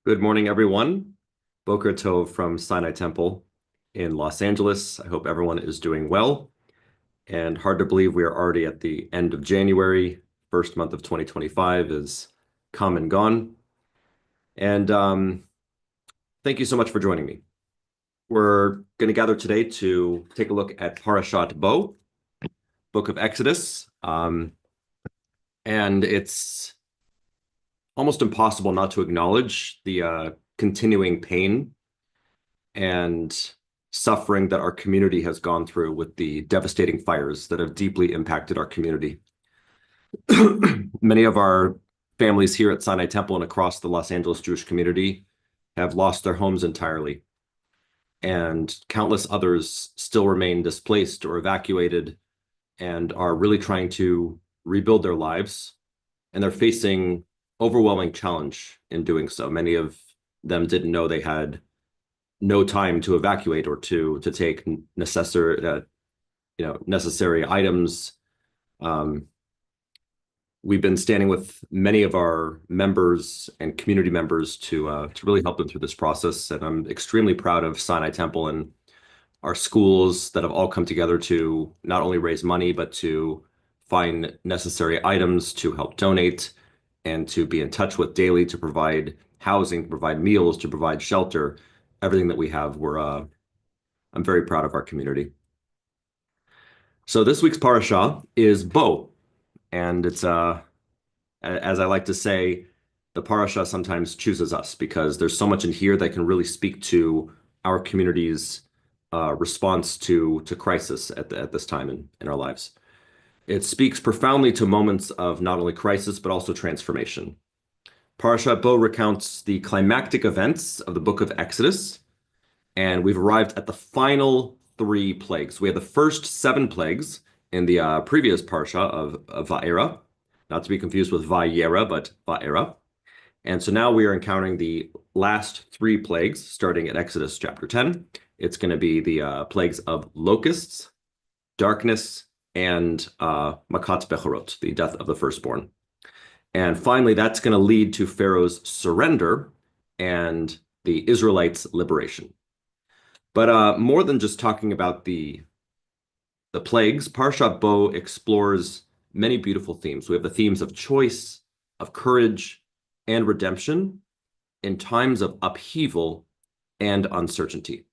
Good morning, everyone. Boker Tov from Sinai Temple in Los Angeles. I hope everyone is doing well. And hard to believe we are already at the end of January. First month of 2025 is come and gone. And thank you so much for joining me. We're going to gather today to take a look at Parashat Bo, Book of Exodus. And it's almost impossible not to acknowledge the continuing pain and suffering that our community has gone through with the devastating fires that have deeply impacted our community. Many of our families here at Sinai Temple and across the Los Angeles Jewish community have lost their homes entirely, and countless others still remain displaced or evacuated and are really trying to rebuild their lives, and they're facing overwhelming challenge in doing so. Many of them didn't know they had no time to evacuate or to take necessary items. We've been standing with many of our members and community members to really help them through this process, and I'm extremely proud of Sinai Temple and our schools that have all come together to not only raise money but to find necessary items to help donate and to be in touch with daily to provide housing, to provide meals, to provide shelter. Everything that we have, I'm very proud of our community. So this week's Parasha is Bo, and it's as I like to say, the Parasha sometimes chooses us because there's so much in here that can really speak to our community's response to crisis at this time in our lives. It speaks profoundly to moments of not only crisis but also transformation. Parashat Bo recounts the climactic events of the book of Exodus, and we've arrived at the final three plagues. We had the first 7 plagues in the previous Parsha of Va'era, not to be confused with Vayera, but Va'era. And so now we are encountering the last 3 plagues, starting at Exodus chapter 10. It's going to be the plagues of locusts, darkness, and Makat Bechorot, the death of the firstborn. And finally, that's going to lead to Pharaoh's surrender and the Israelites' liberation. But more than just talking about the plagues, Parashat Bo explores many beautiful themes. We have the themes of choice, of courage, and redemption in times of upheaval and uncertainty.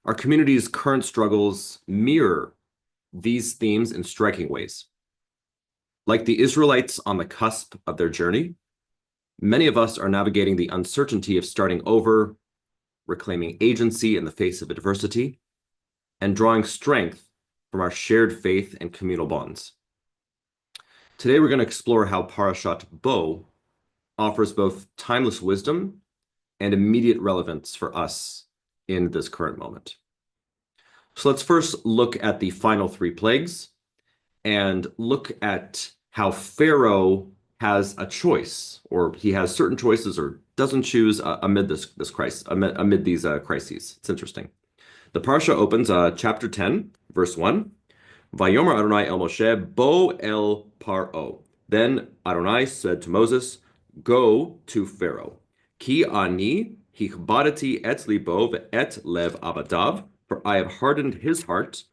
Our community's current struggles mirror these themes in striking ways. Like the Israelites on the cusp of their journey, many of us are navigating the uncertainty of starting over, reclaiming agency in the face of adversity, and drawing strength from our shared faith and communal bonds. Today, we're going to explore how Parashat Bo offers both timeless wisdom and immediate relevance for us in this current moment. So let's first look at the final 3 plagues and look at how Pharaoh has a choice, or he has certain choices or doesn't choose amid this crisis, amid these crises. It's interesting. The Parsha opens chapter 10, verse 1. Vayomer Adonai el Moshe, Bo el Paro. Then Adonai said to Moses, go to Pharaoh. Ki ani hichbadati et libo ve'et lev abadav, for I have hardened his heart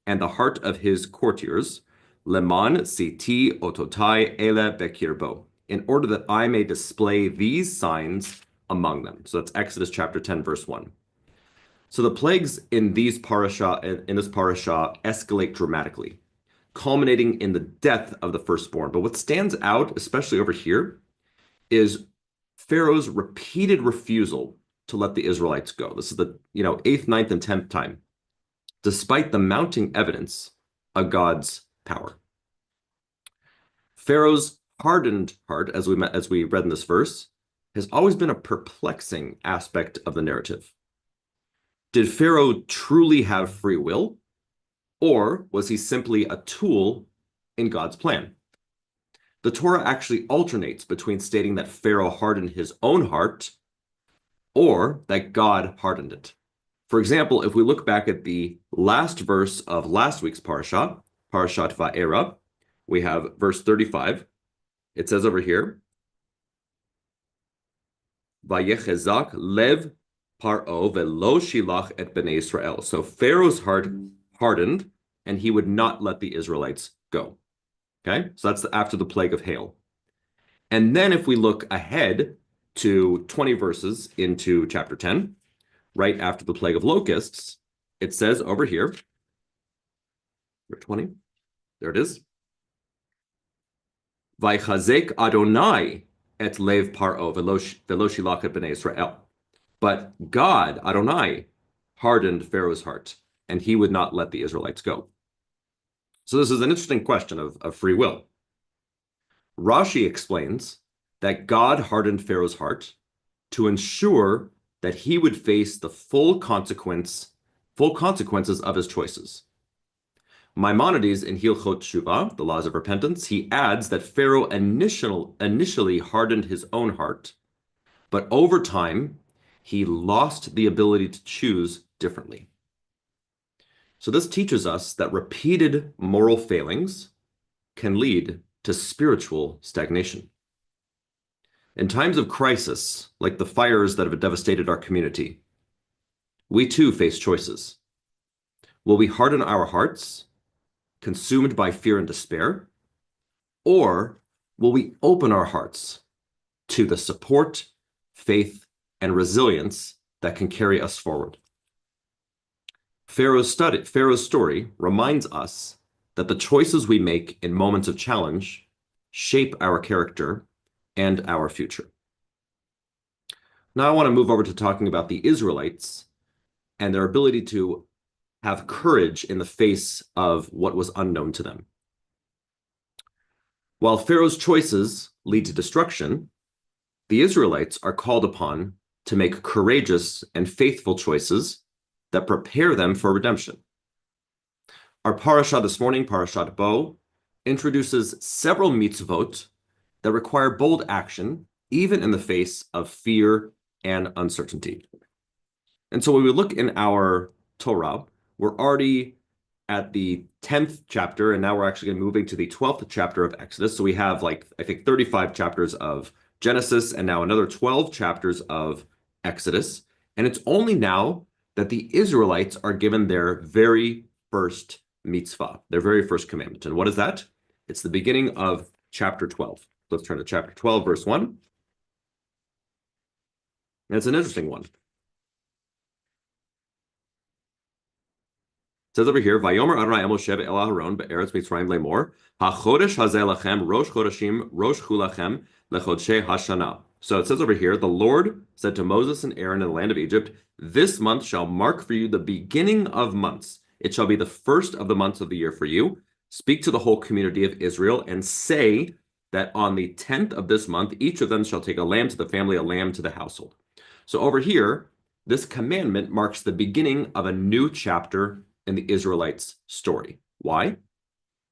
and the heart of his courtiers, leman siti ototai ele bekirbo, in order that I may display these signs among them. So that's Exodus chapter 10, verse 1. So the plagues in this parasha escalate dramatically, culminating in the death of the firstborn. But what stands out, especially over here, is Pharaoh's repeated refusal to let the Israelites go. This is the 8th, 9th, and 10th time, despite the mounting evidence of God's power. Pharaoh's hardened heart, as we read in this verse, has always been a perplexing aspect of the narrative. Did Pharaoh truly have free will, or was he simply a tool in God's plan? The Torah actually alternates between stating that Pharaoh hardened his own heart or that God hardened it. For example, if we look back at the last verse of last week's Parashat Va'era, we have verse 35. It says over here, Vayechezak lev paro velo shilach et bnei Israel. So Pharaoh's heart hardened, and he would not let the Israelites go. Okay, so that's after the plague of hail. And then if we look ahead to 20 verses into chapter 10, right after the plague of locusts, it says over here, verse 20, there it is. Vaychazek Adonai et lev paro velo shilach et bnei Israel. But God, Adonai, hardened Pharaoh's heart, and he would not let the Israelites go. So this is an interesting question of free will. Rashi explains that God hardened Pharaoh's heart to ensure that he would face the full consequences of his choices. Maimonides in Hilchot Shuvah, the Laws of Repentance, he adds that Pharaoh initially hardened his own heart, but over time, he lost the ability to choose differently. So this teaches us that repeated moral failings can lead to spiritual stagnation. In times of crisis, like the fires that have devastated our community, we too face choices. Will we harden our hearts, consumed by fear and despair, or will we open our hearts to the support, faith, and resilience that can carry us forward? Pharaoh's story reminds us that the choices we make in moments of challenge shape our character and our future. Now I want to move over to talking about the Israelites and their ability to have courage in the face of what was unknown to them. While Pharaoh's choices lead to destruction, the Israelites are called upon to make courageous and faithful choices that prepare them for redemption. Our Parasha this morning, Parashat Bo, introduces several mitzvot that require bold action, even in the face of fear and uncertainty. And so when we look in our Torah, we're already at the 10th chapter, and now we're actually moving to the 12th chapter of Exodus. So we have I think 35 chapters of Genesis and now another 12 chapters of Exodus. And it's only now that the Israelites are given their very first mitzvah, their very first commandment. And what is that? It's the beginning of chapter 12. Let's turn to chapter 12, verse 1. And it's an interesting one. It says over here, Vayomer Adonai el Moshe el Aharon be'eretz Mitzrayim lemor, hachodesh hazeh lachem rosh chodeshim rosh chulachem lechodshei hashana. So it says over here, the Lord said to Moses and Aaron in the land of Egypt, this month shall mark for you the beginning of months. It shall be the first of the months of the year for you. Speak to the whole community of Israel and say that on the 10th of this month, each of them shall take a lamb to the family, a lamb to the household. So over here, this commandment marks the beginning of a new chapter in the Israelites' story. Why?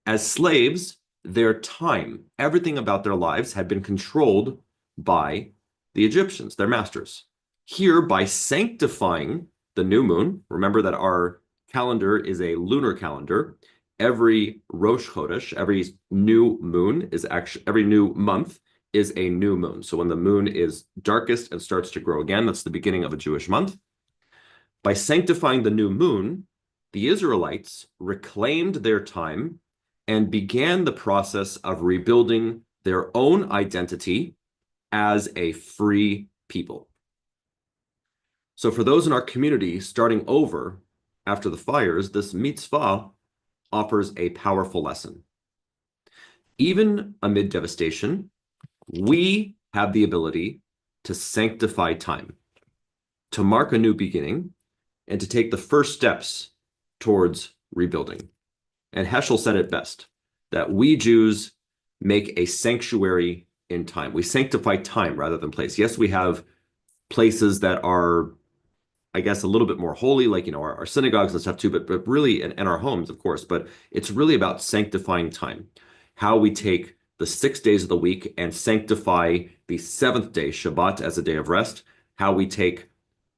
As slaves, their time, everything about their lives had been controlled by the Egyptians, their masters. Here, by sanctifying the new moon, remember that our calendar is a lunar calendar. Every Rosh Chodesh, every new moon is actually, every new month is a new moon. So when the moon is darkest and starts to grow again, that's the beginning of a Jewish month. By sanctifying the new moon, the Israelites reclaimed their time and began the process of rebuilding their own identity as a free people. So for those in our community starting over after the fires, this mitzvah offers a powerful lesson. Even amid devastation, we have the ability to sanctify time, to mark a new beginning, and to take the first steps towards rebuilding. And Heschel said it best, that we Jews make a sanctuary in time. We sanctify time rather than place. Yes, we have places that are, I guess, a little bit more holy, like, our synagogues and stuff too, but really, and our homes, of course, but it's really about sanctifying time. How we take the 6 days of the week and sanctify the seventh day, Shabbat, as a day of rest. How we take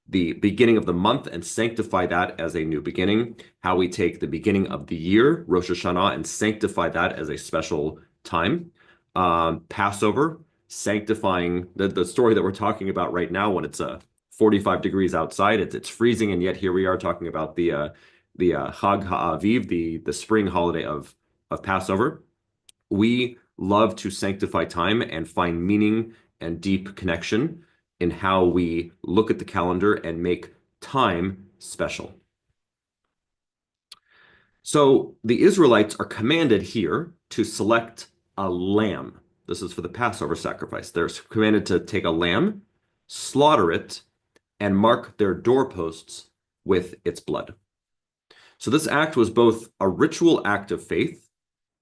the beginning of the month and sanctify that as a new beginning. How we take the beginning of the year, Rosh Hashanah, and sanctify that as a special time. Passover, sanctifying the story that we're talking about right now when it's 45 degrees outside. It's freezing, and yet here we are talking about the Chag HaAviv, the spring holiday of Passover. We love to sanctify time and find meaning and deep connection in how we look at the calendar and make time special. So the Israelites are commanded here to select a lamb. This is for the Passover sacrifice. They're commanded to take a lamb, slaughter it, and mark their doorposts with its blood. So this act was both a ritual act of faith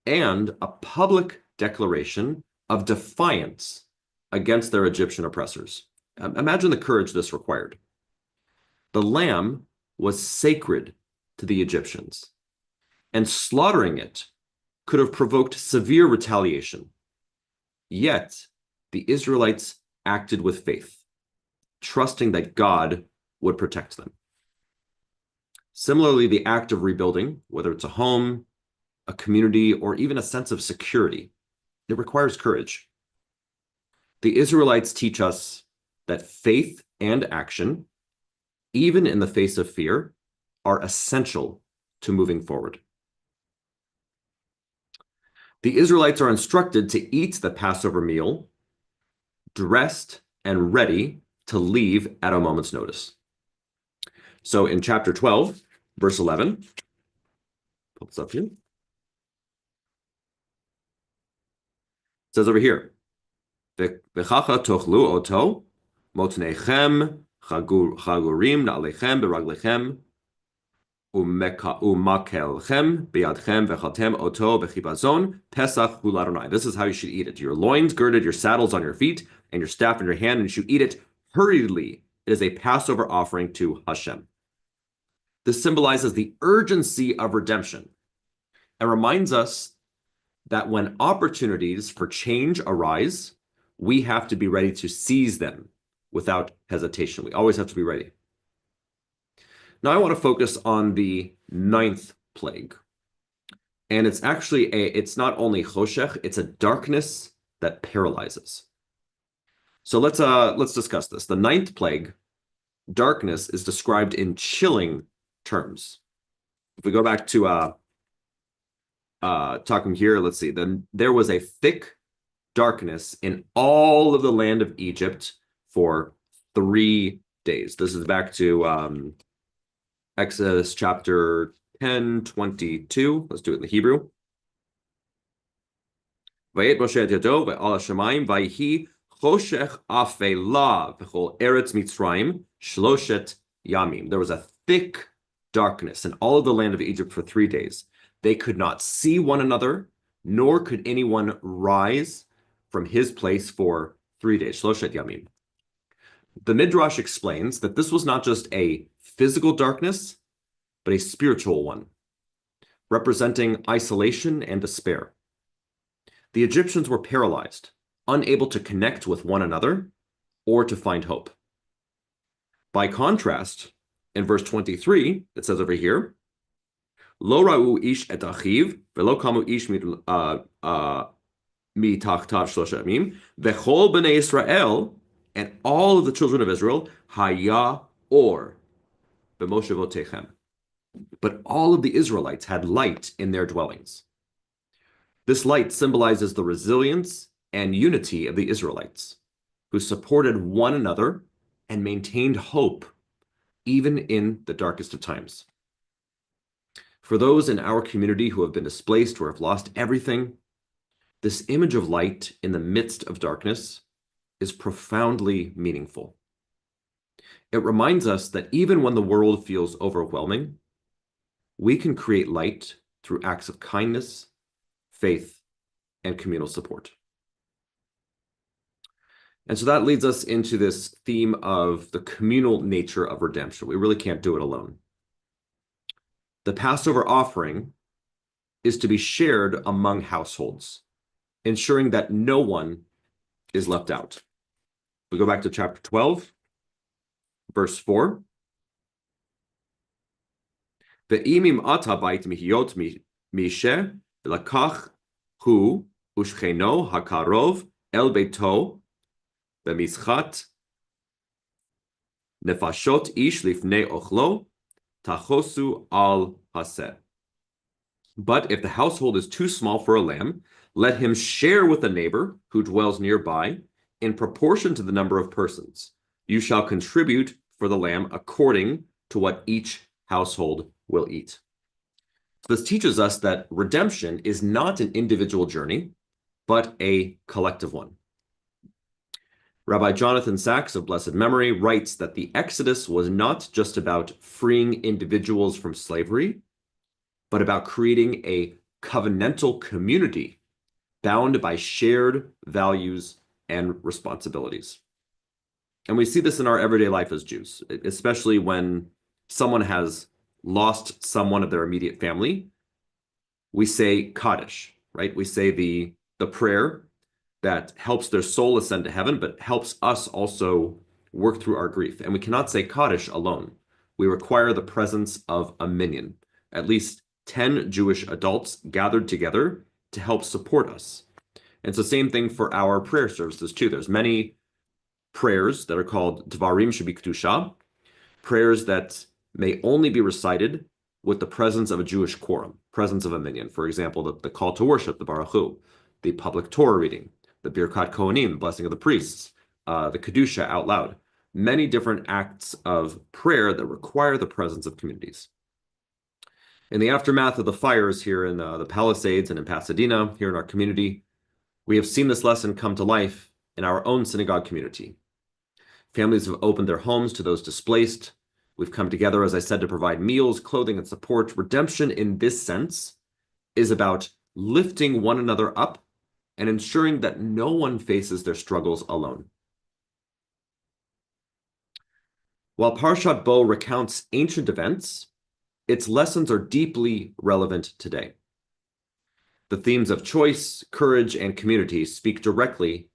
and a public declaration of defiance against their Egyptian oppressors. Imagine the courage this required. The lamb was sacred to the Egyptians, and slaughtering it could have provoked severe retaliation. Yet, the Israelites acted with faith, trusting that God would protect them. Similarly, the act of rebuilding, whether it's a home, a community, or even a sense of security, it requires courage. The Israelites teach us that faith and action, even in the face of fear, are essential to moving forward. The Israelites are instructed to eat the Passover meal, dressed and ready to leave at a moment's notice. So in chapter 12, verse 11, pull this up here. It says over here, V'chacha tochlu oto, motnechem, chagurim na'alechem beraglechem, umakelchem biyadchem v'chaltem oto b'chibazon pesach hu l'Adonai. This is how you should eat it. Your loins girded, your saddles on your feet, and your staff in your hand, and you should eat it hurriedly. It is a Passover offering to Hashem. This symbolizes the urgency of redemption and reminds us that when opportunities for change arise, we have to be ready to seize them without hesitation. We always have to be ready. Now I want to focus on the 9th plague. And it's actually it's not only choshech, it's a darkness that paralyzes. So let's discuss this. The 9th plague, darkness, is described in chilling terms. If we go back to talking here, let's see. Then there was a thick darkness in all of the land of Egypt for 3 days. This is back to Exodus chapter 10:22. Let's do it in the Hebrew. Vayet Moshe et yado ve'al hashamayim vayhi choshech afela v'chol eretz Mitzrayim shloshet yamim. There was a thick darkness in all of the land of Egypt for 3 days. They could not see one another, nor could anyone rise from his place for 3 days. Shloshet yamim. The Midrash explains that this was not just a physical darkness, but a spiritual one, representing isolation and despair. The Egyptians were paralyzed, unable to connect with one another or to find hope. By contrast, in verse 23, it says over here, Lo ra'u ish et achiv, velo kamu ish mitachtav shlosha yamim, vechol b'nei Israel, and all of the children of Israel, haya or b'moshevotechem. But all of the Israelites had light in their dwellings. This light symbolizes the resilience and unity of the Israelites, who supported one another and maintained hope even in the darkest of times. For those in our community who have been displaced or have lost everything, this image of light in the midst of darkness is profoundly meaningful. It reminds us that even when the world feels overwhelming, we can create light through acts of kindness, faith, and communal support. And so that leads us into this theme of the communal nature of redemption. We really can't do it alone. The Passover offering is to be shared among households, ensuring that no one is left out. We go back to chapter 12, verse 4. Ve'imim ata bait mihiyot mishe lakach hu ushcheno hakarov el beito b'mischat nefashot ish lifnei ochlo tachosu al haseh. But if the household is too small for a lamb, let him share with a neighbor who dwells nearby in proportion to the number of persons. You shall contribute for the lamb according to what each household will eat. So this teaches us that redemption is not an individual journey, but a collective one. Rabbi Jonathan Sacks of blessed memory writes that the Exodus was not just about freeing individuals from slavery, but about creating a covenantal community bound by shared values and responsibilities. And we see this in our everyday life as Jews, especially when someone has lost someone of their immediate family. We say Kaddish, right? We say the prayer that helps their soul ascend to heaven, but helps us also work through our grief. And we cannot say Kaddish alone. We require the presence of a minyan, at least 10 Jewish adults gathered together to help support us. And it's the same thing for our prayer services too. There's many prayers that are called Dvarim Shebikdusha, prayers that may only be recited with the presence of a Jewish quorum, presence of a minyan. For example, the call to worship, the Baruch Hu, the public Torah reading, the Birkat Kohanim, the blessing of the priests, the Kedusha out loud. Many different acts of prayer that require the presence of communities. In the aftermath of the fires here in the Palisades and in Pasadena, here in our community, we have seen this lesson come to life in our own synagogue community. Families have opened their homes to those displaced. We've come together, as I said, to provide meals, clothing, and support. Redemption in this sense is about lifting one another up and ensuring that no one faces their struggles alone. While Parshat Bo recounts ancient events, its lessons are deeply relevant today. The themes of choice, courage, and community speak directly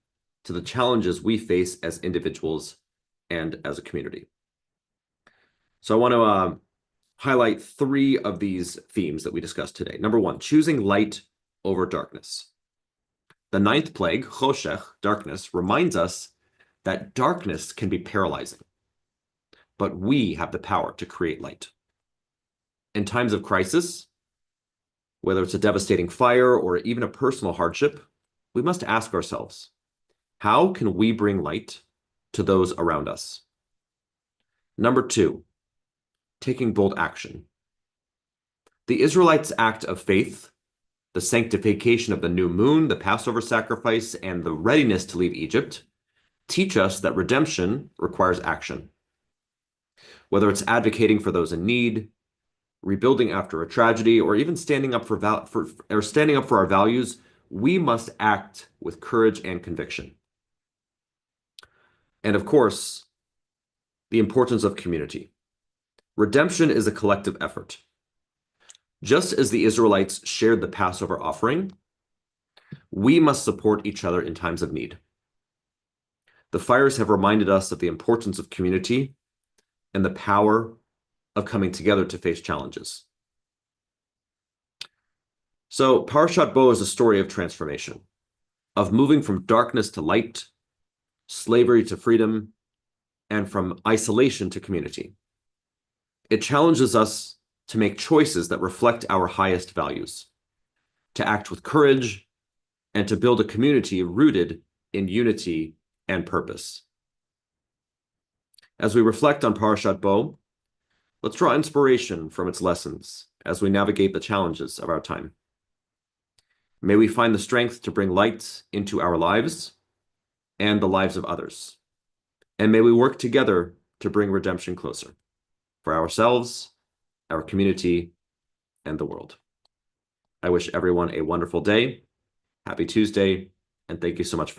to the challenges we face as individuals and as a community. So I want to highlight 3 of these themes that we discussed today. Number 1, choosing light over darkness. The 9th plague, choshech, darkness, reminds us that darkness can be paralyzing, but we have the power to create light. In times of crisis, whether it's a devastating fire or even a personal hardship, we must ask ourselves, how can we bring light to those around us? Number 2, taking bold action. The Israelites' act of faith, the sanctification of the new moon, the Passover sacrifice, and the readiness to leave Egypt teach us that redemption requires action. Whether it's advocating for those in need, rebuilding after a tragedy, or even standing up for our values, we must act with courage and conviction. And of course, the importance of community. Redemption is a collective effort. Just as the Israelites shared the Passover offering, we must support each other in times of need. The fires have reminded us of the importance of community and the power of coming together to face challenges. So Parashat Bo is a story of transformation, of moving from darkness to light, slavery to freedom, and from isolation to community. It challenges us to make choices that reflect our highest values, to act with courage, and to build a community rooted in unity and purpose. As we reflect on Parashat Bo, let's draw inspiration from its lessons as we navigate the challenges of our time. May we find the strength to bring light into our lives and the lives of others. And may we work together to bring redemption closer for ourselves, our community, and the world. I wish everyone a wonderful day. Happy Tuesday, and thank you so much for